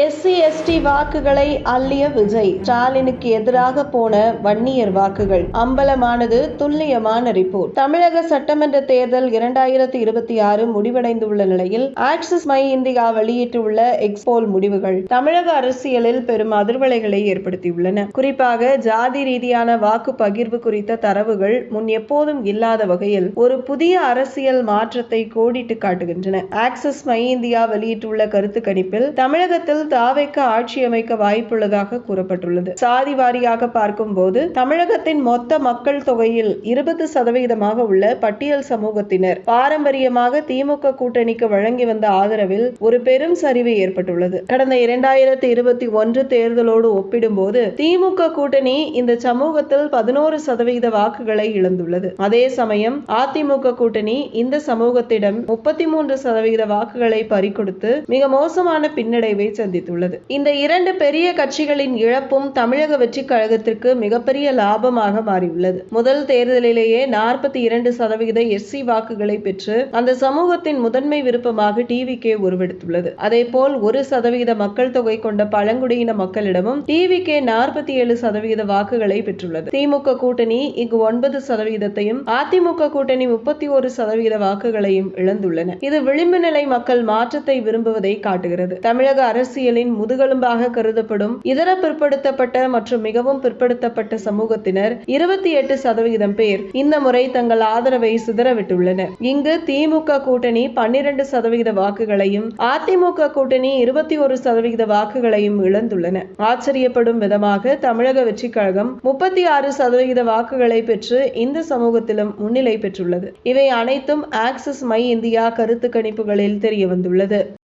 SC/ST வாக்குகளை அள்ளிய விஜய், ஸ்டாலினுக்கு எதிராக போன வன்னியர் வாக்குகள். அம்பலமானது துல்லியமான ரிப்போர்ட். தமிழக சட்டமன்ற தேர்தல் 2026 முடிவடைந்துள்ள நிலையில் ஆக்சிஸ் மை இந்தியா வெளியிட்டுள்ள எக்ஸ்போல் முடிவுகள் தமிழக அரசியலில் பெரும் அதிர்வலைகளை ஏற்படுத்தியுள்ளன. குறிப்பாக ஜாதி ரீதியான வாக்கு பகிர்வு குறித்த தரவுகள் முன் எப்போதும் இல்லாத வகையில் ஒரு புதிய அரசியல் மாற்றத்தை கோடிட்டு காட்டுகின்றன. ஆக்சிஸ் மை இந்தியா வெளியிட்டுள்ள கருத்து கணிப்பில் தமிழகத்தில் தாவேக்க ஆட்சி அமைக்க வாய்ப்புள்ளதாக கூறப்பட்டுள்ளது. சாதி வாரியாக பார்க்கும் போது தமிழகத்தின் மொத்த மக்கள் தொகையில் 20% உள்ள பட்டியல் சமூகத்தினர் பாரம்பரியமாக திமுக கூட்டணிக்கு வழங்கி வந்த ஆதரவில் ஒரு பெரும் சரிவு ஏற்பட்டுள்ளது. கடந்த 2021 தேர்தலோடு ஒப்பிடும்போது திமுக கூட்டணி இந்த சமூகத்தில் 11% வாக்குகளை இழந்துள்ளது. அதே சமயம் அதிமுக கூட்டணி இந்த சமூகத்திடம் 33% வாக்குகளை பறிகொடுத்து மிக மோசமான பின்னடைவை சந்தித்துள்ளது. இந்த இரண்டு பெரிய கட்சிகளின் இழப்பும் தமிழக வெற்றி கழகத்திற்கு மிகப்பெரிய லாபமாக மாறியுள்ளது. முதல் தேர்தலிலேயே 42% SC வாக்குகளை பெற்று அந்த சமூகத்தின் முதன்மை விருப்பமாக டிவிகே உருவெடுத்துள்ளது. அதேபோல் 1% மக்கள் தொகை கொண்ட பழங்குடியின மக்களிடமும் டிவிகே 47% வாக்குகளை பெற்றுள்ளது. திமுக கூட்டணி இங்கு 9%, அதிமுக கூட்டணி 31% வாக்குகளையும் இழந்துள்ளன. இது விளிம்பு நிலை மக்கள் மாற்றத்தை விரும்புவதை காட்டுகிறது. தமிழக அரசியலின் முதுகெலும்பாக கருதப்படும் இதர பிற்படுத்தப்பட்ட மற்றும் மிகவும் பிற்படுத்தப்பட்ட சமூகத்தினர் 28% பேர் இந்த முறை தங்கள் ஆதரவை சிதறவிட்டுள்ளனர். இங்கு திமுக கூட்டணி 12% வாக்குகளையும் அதிமுக கூட்டணி 21% வாக்குகளையும் இழந்துள்ளன. ஆச்சரியப்படும் விதமாக தமிழக வெற்றி கழகம் 36% வாக்குகளை பெற்று இந்த சமூகத்திலும் முன்னிலை பெற்றுள்ளது. இவை அனைத்தும் ஆக்சிஸ் மை இந்தியா கருத்து கணிப்புகளில் தெரிய வந்துள்ளது.